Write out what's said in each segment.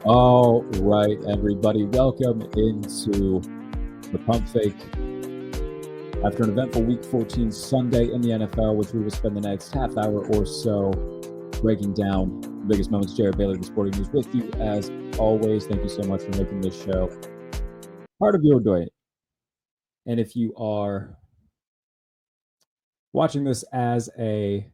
All right, everybody, welcome into the Pump Fake after an eventful Week 14 Sunday in the NFL, which we will spend the next half hour or so breaking down the biggest moments. Jarrett Bailey, the Sporting News, with you as always. Thank you so much for making this show part of your day. And if you are watching this as a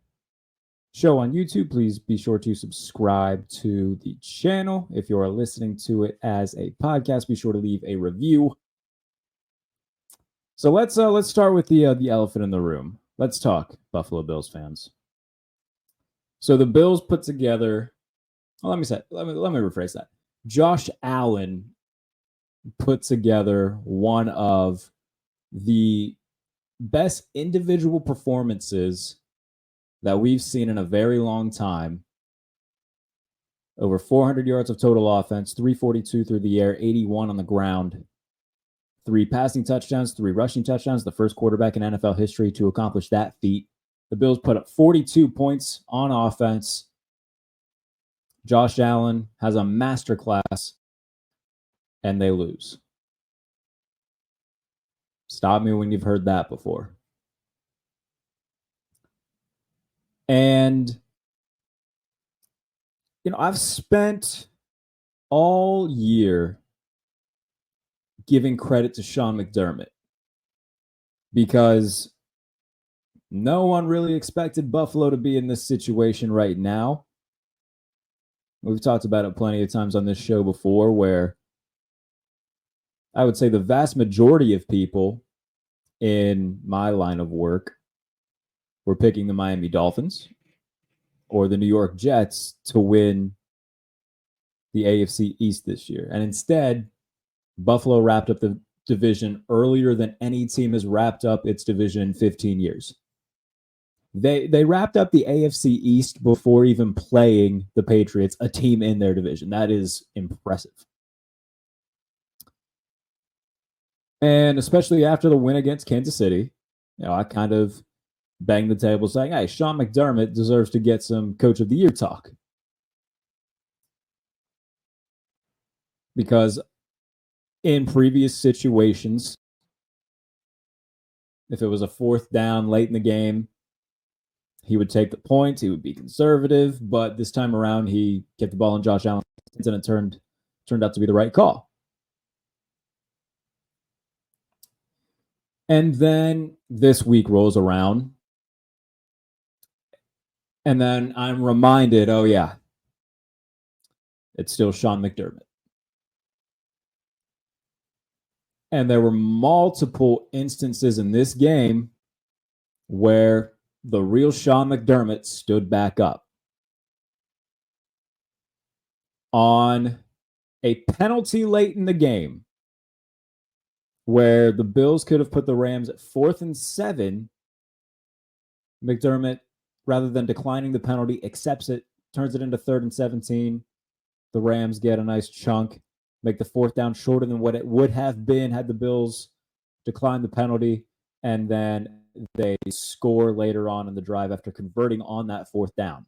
show on YouTube, please be sure to subscribe to the channel. If you are listening to it as a podcast, be sure to leave a review. So let's start with the elephant in the room. Let's talk Buffalo Bills fans. So the Bills put together. Well, let me rephrase that. Josh Allen put together one of the best individual performances that we've seen in a very long time. Over 400 yards of total offense, 342 through the air, 81 on the ground. 3 passing touchdowns, 3 rushing touchdowns, the first quarterback in NFL history to accomplish that feat. The Bills put up 42 points on offense. Josh Allen has a masterclass, and they lose. Stop me when you've heard that before. And, I've spent all year giving credit to Sean McDermott because no one really expected Buffalo to be in this situation right now. We've talked about it plenty of times on this show before, where I would say the vast majority of people in my line of work were picking the Miami Dolphins or the New York Jets to win the AFC East this year. And instead, Buffalo wrapped up the division earlier than any team has wrapped up its division in 15 years. They wrapped up the AFC East before even playing the Patriots, a team in their division. That is impressive. And especially after the win against Kansas City, I kind of banged the table saying, hey, Sean McDermott deserves to get some Coach of the Year talk. Because in previous situations, if it was a 4th down late in the game, he would take the points, he would be conservative, but this time around he kept the ball in Josh Allen's hands, and it turned out to be the right call. And then this week rolls around, and then I'm reminded, oh yeah, it's still Sean McDermott. And there were multiple instances in this game where the real Sean McDermott stood back up on a penalty late in the game where the Bills could have put the Rams at 4th and 7. McDermott, rather than declining the penalty, accepts it, turns it into 3rd and 17. The Rams get a nice chunk, make the 4th down shorter than what it would have been had the Bills declined the penalty, and then they score later on in the drive after converting on that 4th down.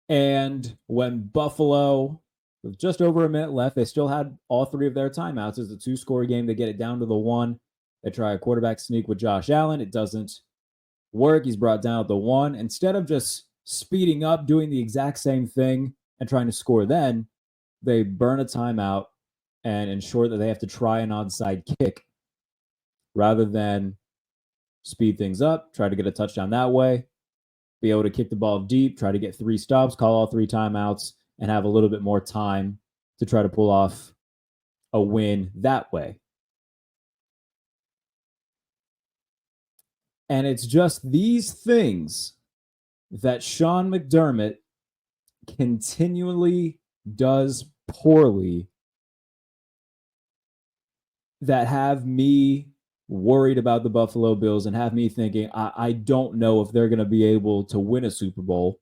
And when Buffalo, with just over a minute left, they still had all 3 of their timeouts. It's a 2-score game. They get it down to the 1. They try a quarterback sneak with Josh Allen. It doesn't work. He's brought down at the 1. Instead of just speeding up, doing the exact same thing and trying to score then, they burn a timeout and ensure that they have to try an onside kick rather than speed things up, try to get a touchdown that way, be able to kick the ball deep, try to get 3 stops, call all 3 timeouts, and have a little bit more time to try to pull off a win that way. And it's just these things that Sean McDermott continually does poorly that have me worried about the Buffalo Bills and have me thinking, I don't know if they're going to be able to win a Super Bowl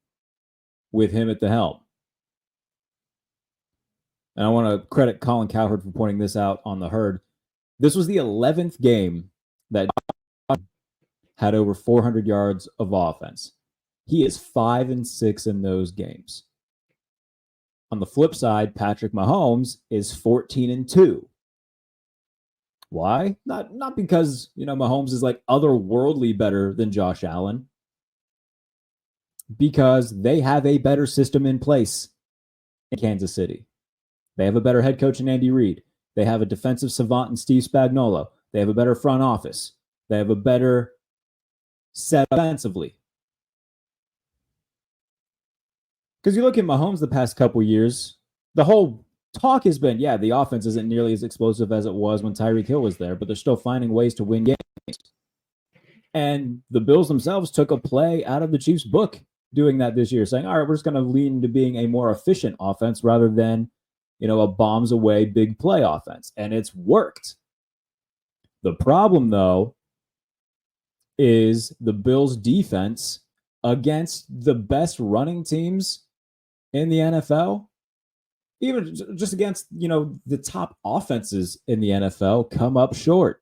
with him at the helm. And I want to credit Colin Cowherd for pointing this out on the herd. This was the 11th game that had over 400 yards of offense. He is 5-6 in those games. On the flip side, Patrick Mahomes is 14-2. Why? Not because, Mahomes is like otherworldly better than Josh Allen. Because they have a better system in place in Kansas City. They have a better head coach in Andy Reid. They have a defensive savant in Steve Spagnuolo. They have a better front office. They have a better set offensively. Because you look at Mahomes the past couple years, the whole talk has been, the offense isn't nearly as explosive as it was when Tyreek Hill was there, but they're still finding ways to win games. And the Bills themselves took a play out of the Chiefs' book doing that this year, saying, all right, we're just going to lean into being a more efficient offense rather than, a bombs away big play offense. And it's worked. The problem, though, is the Bills' defense against the best running teams in the NFL, even just against, the top offenses in the NFL, come up short.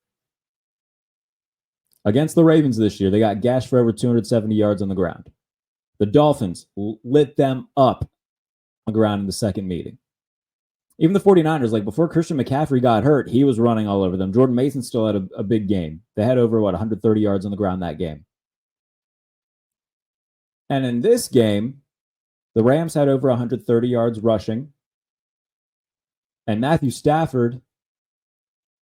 Against the Ravens this year, they got gashed for over 270 yards on the ground. The Dolphins lit them up on the ground in the second meeting. Even the 49ers, like before Christian McCaffrey got hurt, he was running all over them. Jordan Mason still had a big game. They had over, 130 yards on the ground that game. And in this game, the Rams had over 130 yards rushing. And Matthew Stafford,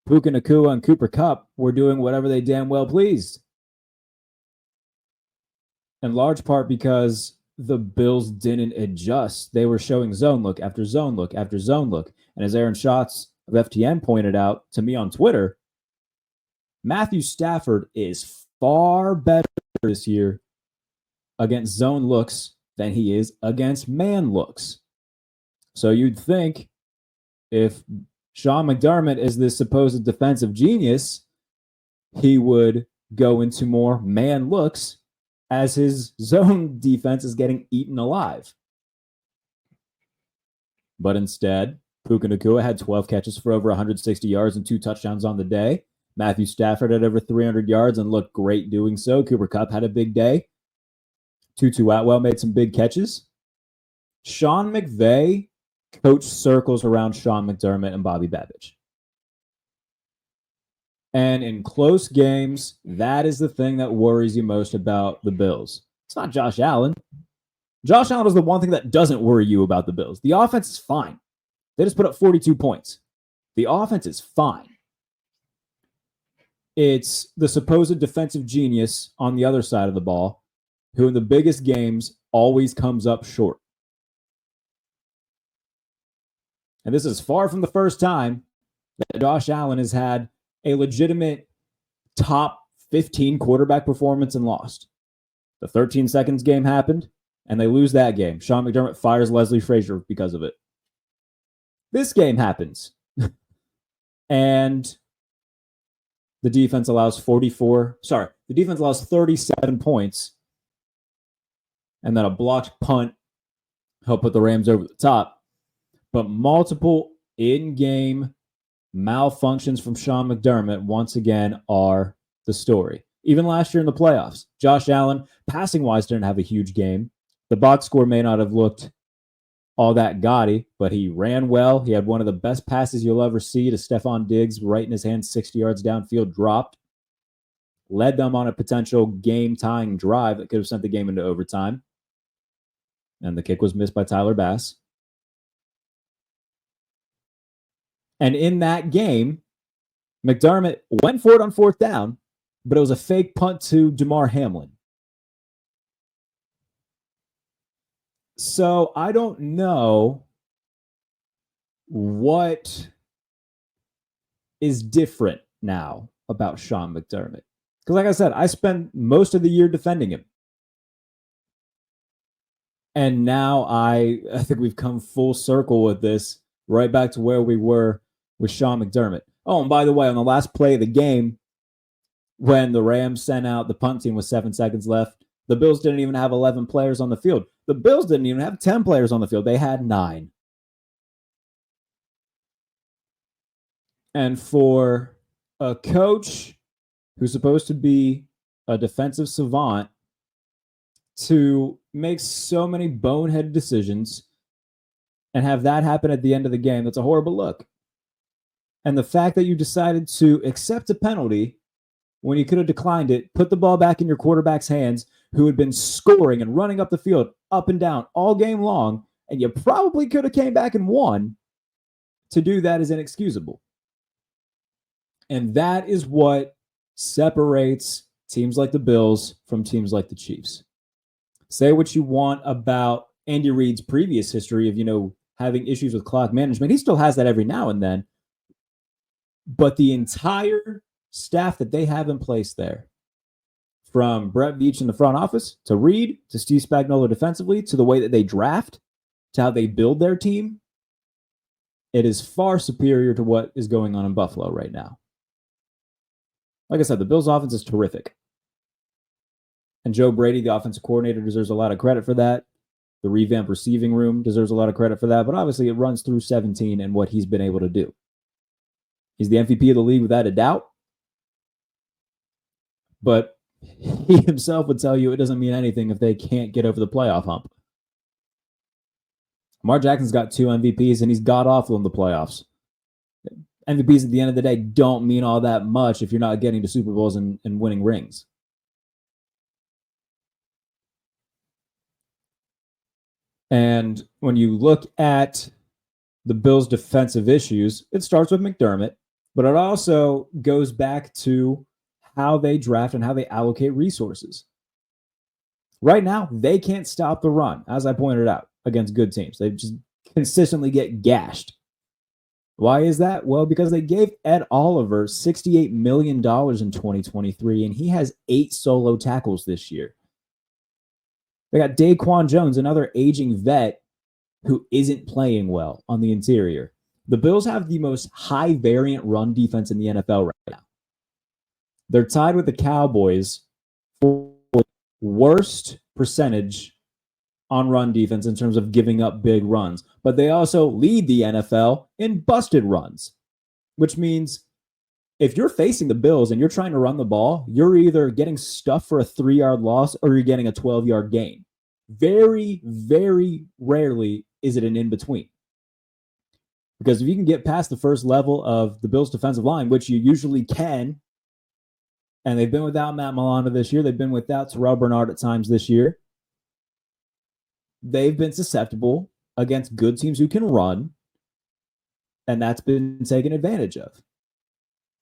Puka Nacua, and Cooper Kupp were doing whatever they damn well pleased. In large part because the Bills didn't adjust. They were showing zone look after zone look after zone look. And as Aaron Schatz of FTN pointed out to me on Twitter, Matthew Stafford is far better this year against zone looks than he is against man looks. So you'd think if Sean McDermott is this supposed defensive genius, he would go into more man looks as his zone defense is getting eaten alive. But instead, Puka Nacua had 12 catches for over 160 yards and 2 touchdowns on the day. Matthew Stafford had over 300 yards and looked great doing so. Cooper Kupp had a big day. Tutu Atwell made some big catches. Sean McVay coached circles around Sean McDermott and Bobby Babbage. And in close games, that is the thing that worries you most about the Bills. It's not Josh Allen. Josh Allen is the one thing that doesn't worry you about the Bills. The offense is fine. They just put up 42 points. The offense is fine. It's the supposed defensive genius on the other side of the ball who in the biggest games always comes up short. And this is far from the first time that Josh Allen has had a legitimate top 15 quarterback performance and lost. The 13 seconds game happened, and they lose that game. Sean McDermott fires Leslie Frazier because of it. This game happens, and the defense allows 37 points, and then a blocked punt helped put the Rams over the top. But multiple in-game malfunctions from Sean McDermott, once again, are the story. Even last year in the playoffs, Josh Allen, passing-wise, didn't have a huge game. The box score may not have looked all that gaudy, but he ran well. He had one of the best passes you'll ever see to Stephon Diggs, right in his hands, 60 yards downfield, dropped. Led them on a potential game-tying drive that could have sent the game into overtime. And the kick was missed by Tyler Bass. And in that game, McDermott went for it on fourth down, but it was a fake punt to Damar Hamlin. So I don't know what is different now about Sean McDermott. Because like I said, I spent most of the year defending him. And now I think we've come full circle with this, right back to where we were with Sean McDermott. Oh, and by the way, on the last play of the game, when the Rams sent out the punt team with 7 seconds left, the Bills didn't even have 11 players on the field. The Bills didn't even have 10 players on the field. They had 9. And for a coach who's supposed to be a defensive savant to make so many boneheaded decisions and have that happen at the end of the game, that's a horrible look. And the fact that you decided to accept a penalty when you could have declined it, put the ball back in your quarterback's hands, who had been scoring and running up the field, up and down all game long, and you probably could have came back and won, to do that is inexcusable. And that is what separates teams like the Bills from teams like the Chiefs. Say what you want about Andy Reid's previous history of, having issues with clock management. He still has that every now and then. But the entire staff that they have in place there, from Brett Veach in the front office, to Reid, to Steve Spagnuolo defensively, to the way that they draft, to how they build their team, it is far superior to what is going on in Buffalo right now. Like I said, the Bills' offense is terrific. And Joe Brady, the offensive coordinator, deserves a lot of credit for that. The revamped receiving room deserves a lot of credit for that. But obviously, it runs through 17 and what he's been able to do. He's the MVP of the league without a doubt. But he himself would tell you it doesn't mean anything if they can't get over the playoff hump. Lamar Jackson's got 2 MVPs, and he's god-awful in the playoffs. MVPs at the end of the day don't mean all that much if you're not getting to Super Bowls and winning rings. And when you look at the Bills' defensive issues, it starts with McDermott, but it also goes back to how they draft and how they allocate resources. Right now, they can't stop the run, as I pointed out, against good teams. They just consistently get gashed. Why is that? Well, because they gave Ed Oliver $68 million in 2023, and he has 8 solo tackles this year. They got Daquan Jones, another aging vet who isn't playing well on the interior. The Bills have the most high variant run defense in the NFL right now. They're tied with the Cowboys for worst percentage on run defense in terms of giving up big runs. But they also lead the NFL in busted runs, which means if you're facing the Bills and you're trying to run the ball, you're either getting stuffed for a 3-yard loss or you're getting a 12-yard gain. Very, very rarely is it an in-between. Because if you can get past the first level of the Bills' defensive line, which you usually can, and they've been without Matt Milano this year, they've been without Terrell Bernard at times this year, they've been susceptible against good teams who can run, and that's been taken advantage of.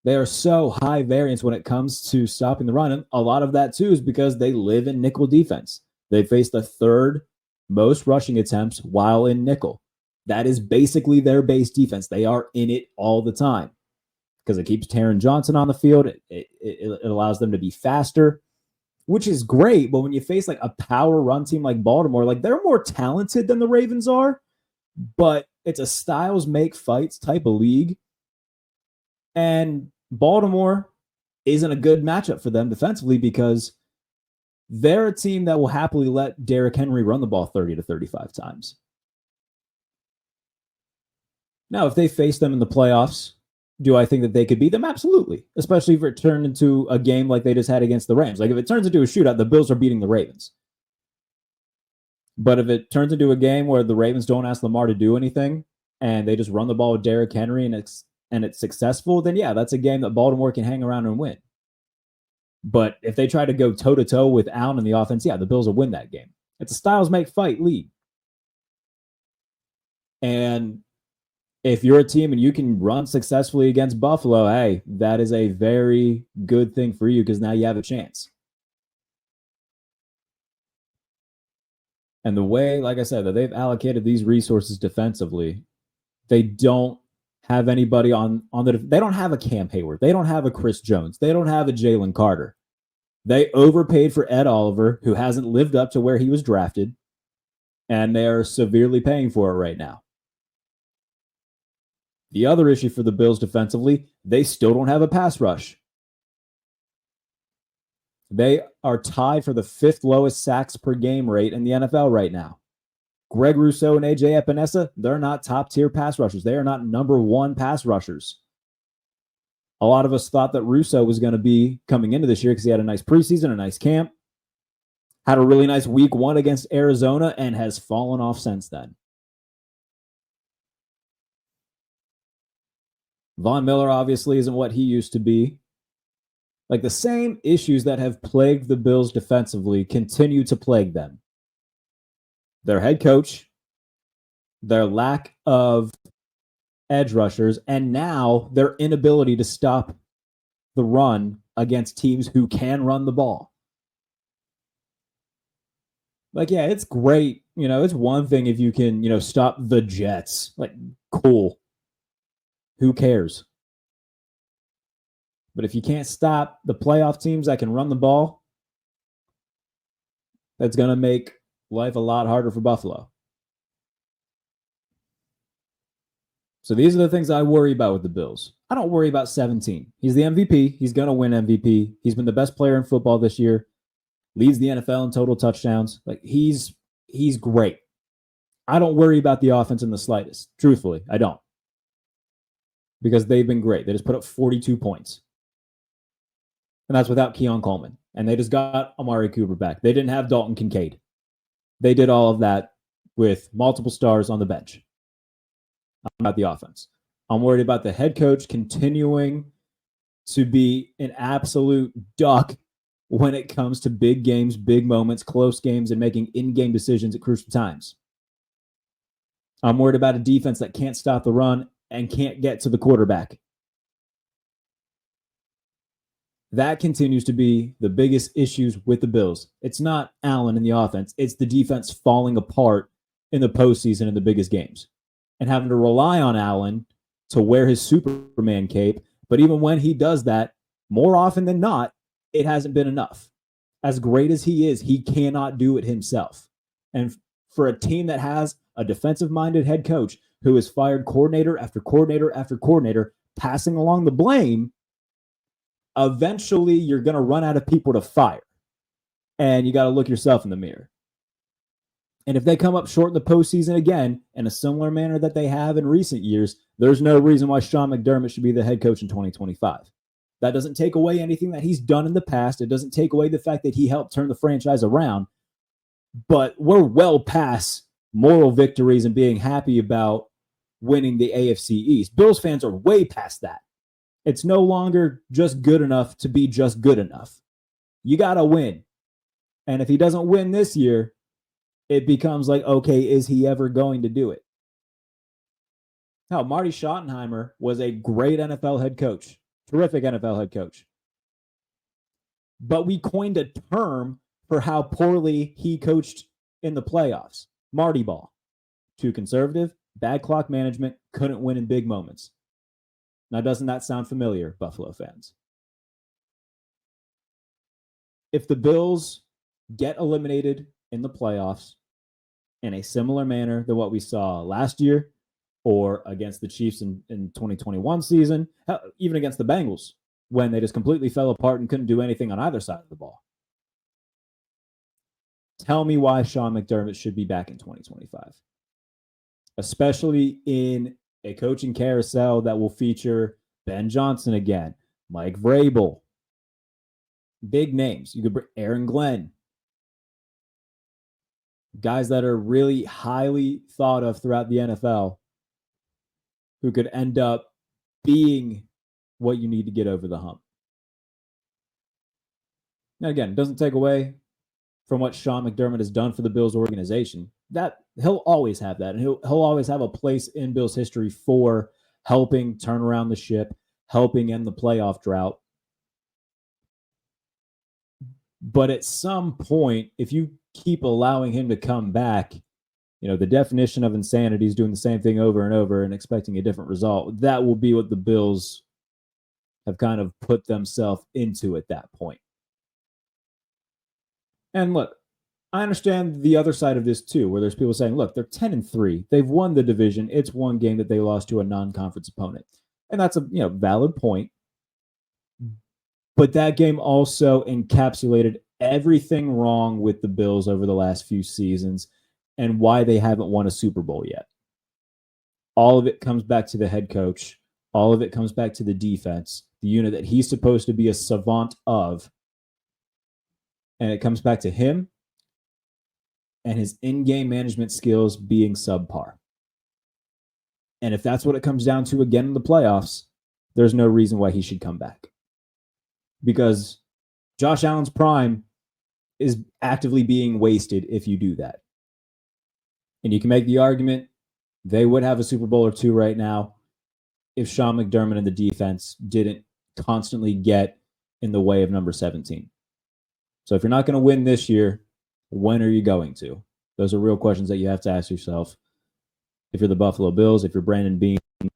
They are so high variance when it comes to stopping the run, and a lot of that, too, is because they live in nickel defense. They face the 3rd most rushing attempts while in nickel. That is basically their base defense. They are in it all the time because it keeps Taron Johnson on the field. It allows them to be faster, which is great. But when you face like a power run team like Baltimore, like they're more talented than the Ravens are, but it's a styles make fights type of league. And Baltimore isn't a good matchup for them defensively because they're a team that will happily let Derrick Henry run the ball 30 to 35 times. Now, if they face them in the playoffs, do I think that they could beat them? Absolutely. Especially if it turned into a game like they just had against the Rams. Like if it turns into a shootout, the Bills are beating the Ravens. But if it turns into a game where the Ravens don't ask Lamar to do anything and they just run the ball with Derrick Henry and it's successful, then yeah, that's a game that Baltimore can hang around and win. But if they try to go toe-to-toe with Allen in the offense, yeah, the Bills will win that game. It's a styles make fight league. And if you're a team and you can run successfully against Buffalo, hey, that is a very good thing for you because now you have a chance. And the way, like I said, that they've allocated these resources defensively, they don't have anybody on they don't have a Cam Hayward. They don't have a Chris Jones. They don't have a Jalen Carter. They overpaid for Ed Oliver, who hasn't lived up to where he was drafted, and they are severely paying for it right now. The other issue for the Bills defensively, they still don't have a pass rush. They are tied for the 5th lowest sacks per game rate in the NFL right now. Greg Rousseau and AJ Epinesa, they're not top-tier pass rushers. They are not number 1 pass rushers. A lot of us thought that Rousseau was going to be coming into this year because he had a nice preseason, a nice camp. Had a really nice week 1 against Arizona and has fallen off since then. Von Miller obviously isn't what he used to be. Like, the same issues that have plagued the Bills defensively continue to plague them. Their head coach, their lack of edge rushers, and now their inability to stop the run against teams who can run the ball. Like, yeah, it's great. It's one thing if you can, stop the Jets. Like, cool. Who cares? But if you can't stop the playoff teams that can run the ball, that's going to make life a lot harder for Buffalo. So these are the things I worry about with the Bills. I don't worry about 17. He's the MVP. He's going to win MVP. He's been the best player in football this year. Leads the NFL in total touchdowns. Like, he's great. I don't worry about the offense in the slightest. Truthfully, I don't. Because they've been great. They just put up 42 points. And that's without Keon Coleman. And they just got Amari Cooper back. They didn't have Dalton Kincaid. They did all of that with multiple stars on the bench. I'm about the offense. I'm worried about the head coach continuing to be an absolute duck when it comes to big games, big moments, close games, and making in-game decisions at crucial times. I'm worried about a defense that can't stop the run and can't get to the quarterback. That continues to be the biggest issues with the Bills. It's not Allen in the offense. It's the defense falling apart in the postseason in the biggest games and having to rely on Allen to wear his Superman cape. But even when he does that, more often than not, it hasn't been enough. As great as he is, he cannot do it himself. And for a team that has a defensive-minded head coach who has fired coordinator after coordinator after coordinator, passing along the blame, eventually you're going to run out of people to fire. And you got to look yourself in the mirror. And if they come up short in the postseason again, in a similar manner that they have in recent years, there's no reason why Sean McDermott should be the head coach in 2025. That doesn't take away anything that he's done in the past. It doesn't take away the fact that he helped turn the franchise around. But we're well past moral victories and being happy about winning the AFC East. Bills fans are way past that. It's no longer just good enough to be just good enough. You got to win. And if he doesn't win this year, it becomes like, okay, is he ever going to do it? Now, Marty Schottenheimer was a great NFL head coach, terrific NFL head coach. But we coined a term for how poorly he coached in the playoffs. Marty ball. Too conservative, bad clock management, couldn't win in big moments. Now, doesn't that sound familiar, Buffalo fans? If the Bills get eliminated in the playoffs in a similar manner than what we saw last year or against the Chiefs in 2021 season, even against the Bengals, when they just completely fell apart and couldn't do anything on either side of the ball. Tell me why Sean McDermott should be back in 2025, especially in a coaching carousel that will feature Ben Johnson again, Mike Vrabel, big names. You could bring Aaron Glenn, guys that are really highly thought of throughout the NFL who could end up being what you need to get over the hump. Now, again, it doesn't take away from what Sean McDermott has done for the Bills organization. That he'll always have that, and he'll always have a place in Bills history for helping turn around the ship, helping end the playoff drought. But at some point, if you keep allowing him to come back, the definition of insanity is doing the same thing over and over and expecting a different result. That will be what the Bills have kind of put themselves into at that point. And look, I understand the other side of this too, where there's people saying, look, they're 10-3. They've won the division. It's one game that they lost to a non-conference opponent. And that's a valid point. But that game also encapsulated everything wrong with the Bills over the last few seasons and why they haven't won a Super Bowl yet. All of it comes back to the head coach. All of it comes back to the defense, the unit that he's supposed to be a savant of. And it comes back to him and his in-game management skills being subpar. And if that's what it comes down to again in the playoffs, there's no reason why he should come back. Because Josh Allen's prime is actively being wasted if you do that. And you can make the argument they would have a Super Bowl or two right now if Sean McDermott and the defense didn't constantly get in the way of number 17. So if you're not going to win this year, when are you going to? Those are real questions that you have to ask yourself. If you're the Buffalo Bills, if you're Brandon Beane, if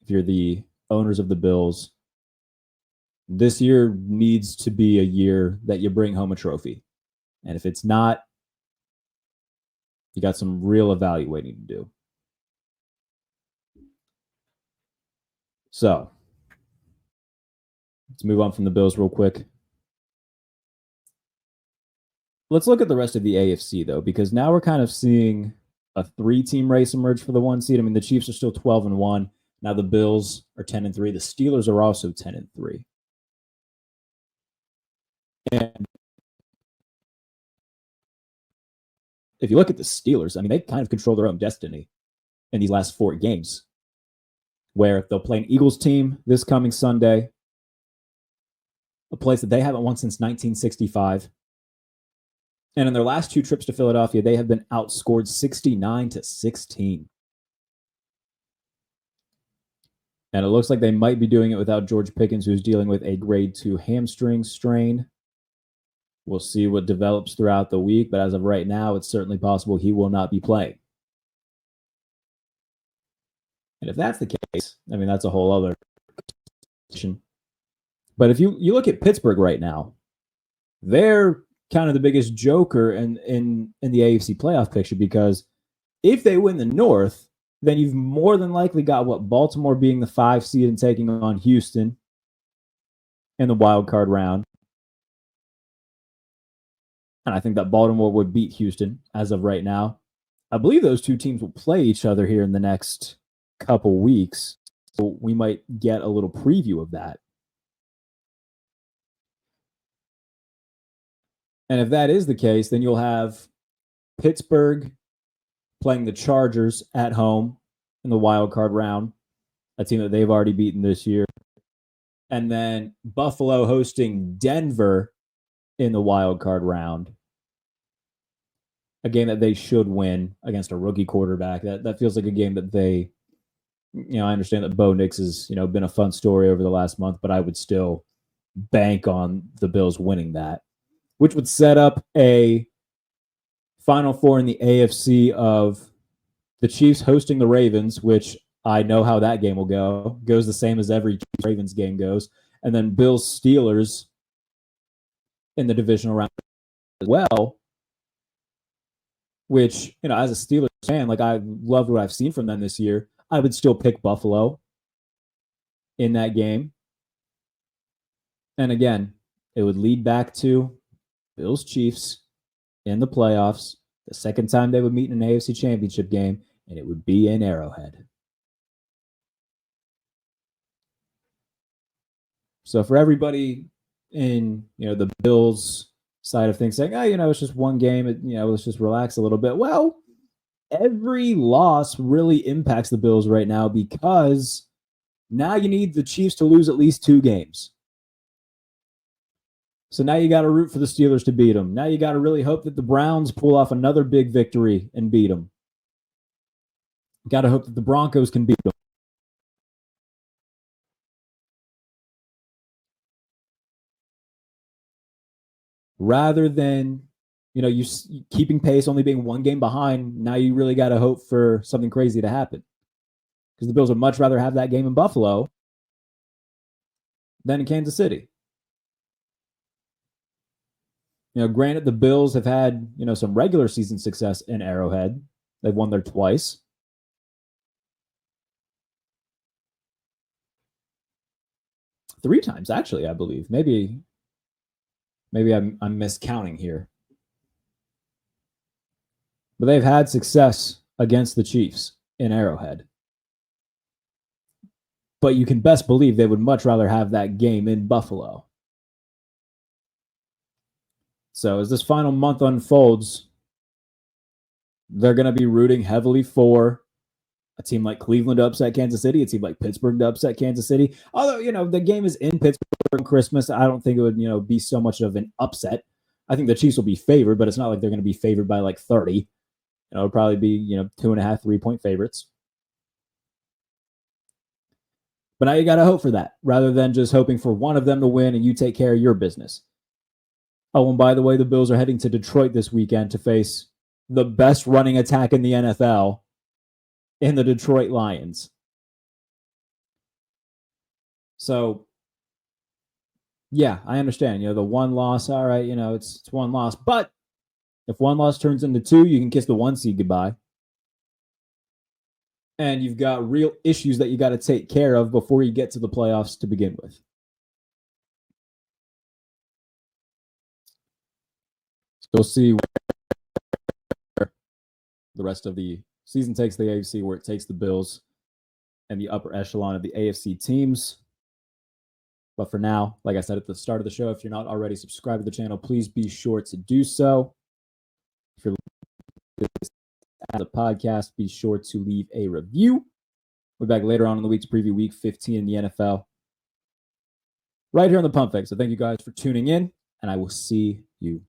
you're the owners of the Bills, this year needs to be a year that you bring home a trophy. And if it's not, you got some real evaluating to do. So, let's move on from the Bills real quick. Let's look at the rest of the AFC, though, because now we're kind of seeing a 3-team race emerge for the 1 seed. I mean, the Chiefs are still 12-1. Now the Bills are 10-3. The Steelers are also 10-3. And if you look at the Steelers, I mean, they kind of control their own destiny in these last 4 games, where they'll play an Eagles team this coming Sunday, a place that they haven't won since 1965. And in their last 2 trips to Philadelphia, they have been outscored 69-16. And it looks like they might be doing it without George Pickens, who's dealing with a grade 2 hamstring strain. We'll see what develops throughout the week, but as of right now, it's certainly possible he will not be playing. And if that's the case, I mean, that's a whole other question. But if you look at Pittsburgh right now, they're kind of the biggest joker in the AFC playoff picture, because if they win the North, then you've more than likely got Baltimore being the 5 seed and taking on Houston in the wild card round. And I think that Baltimore would beat Houston as of right now. I believe those 2 teams will play each other here in the next couple weeks. So we might get a little preview of that. And if that is the case, then you'll have Pittsburgh playing the Chargers at home in the wild card round, a team that they've already beaten this year. And then Buffalo hosting Denver in the wild card round, a game that they should win against a rookie quarterback. That feels like a game that they, I understand that Bo Nix has, been a fun story over the last month, but I would still bank on the Bills winning that, which would set up a Final Four in the AFC of the Chiefs hosting the Ravens, which I know how that game will go. Goes the same as every Ravens game goes. And then Bills Steelers in the divisional round as well, which, as a Steelers fan, like, I loved what I've seen from them this year. I would still pick Buffalo in that game. And again, it would lead back to Bills Chiefs in the playoffs, the second time they would meet in an AFC championship game, and it would be in Arrowhead. So for everybody in, the Bills side of things saying, it's just one game, let's just relax a little bit. Well, every loss really impacts the Bills right now, because now you need the Chiefs to lose at least 2 games. So now you got to root for the Steelers to beat them. Now you got to really hope that the Browns pull off another big victory and beat them. You got to hope that the Broncos can beat them. Rather than, you keeping pace, only being 1 game behind, now you really got to hope for something crazy to happen. Because the Bills would much rather have that game in Buffalo than in Kansas City. Granted, the Bills have had, some regular season success in Arrowhead. They've won there twice. Three times, actually, I believe. Maybe I'm miscounting here. But they've had success against the Chiefs in Arrowhead. But you can best believe they would much rather have that game in Buffalo. So as this final month unfolds, they're going to be rooting heavily for a team like Cleveland to upset Kansas City, a team like Pittsburgh to upset Kansas City. Although, the game is in Pittsburgh on Christmas, I don't think it would, be so much of an upset. I think the Chiefs will be favored, but it's not like they're going to be favored by like 30. It'll probably be, 2.5, 3-point favorites. But now you got to hope for that rather than just hoping for one of them to win and you take care of your business. Oh, and by the way, the Bills are heading to Detroit this weekend to face the best running attack in the NFL in the Detroit Lions. So, yeah, I understand. The one loss, all right, it's one loss. But if one loss turns into two, you can kiss the one seed goodbye. And you've got real issues that you got to take care of before you get to the playoffs to begin with. So we'll see where the rest of the season takes the AFC, where it takes the Bills and the upper echelon of the AFC teams. But for now, like I said at the start of the show, if you're not already subscribed to the channel, please be sure to do so. If you're at the podcast, be sure to leave a review. We're back later on in the week to preview Week 15 in the NFL. Right here on the Pump Fake. So thank you guys for tuning in, and I will see you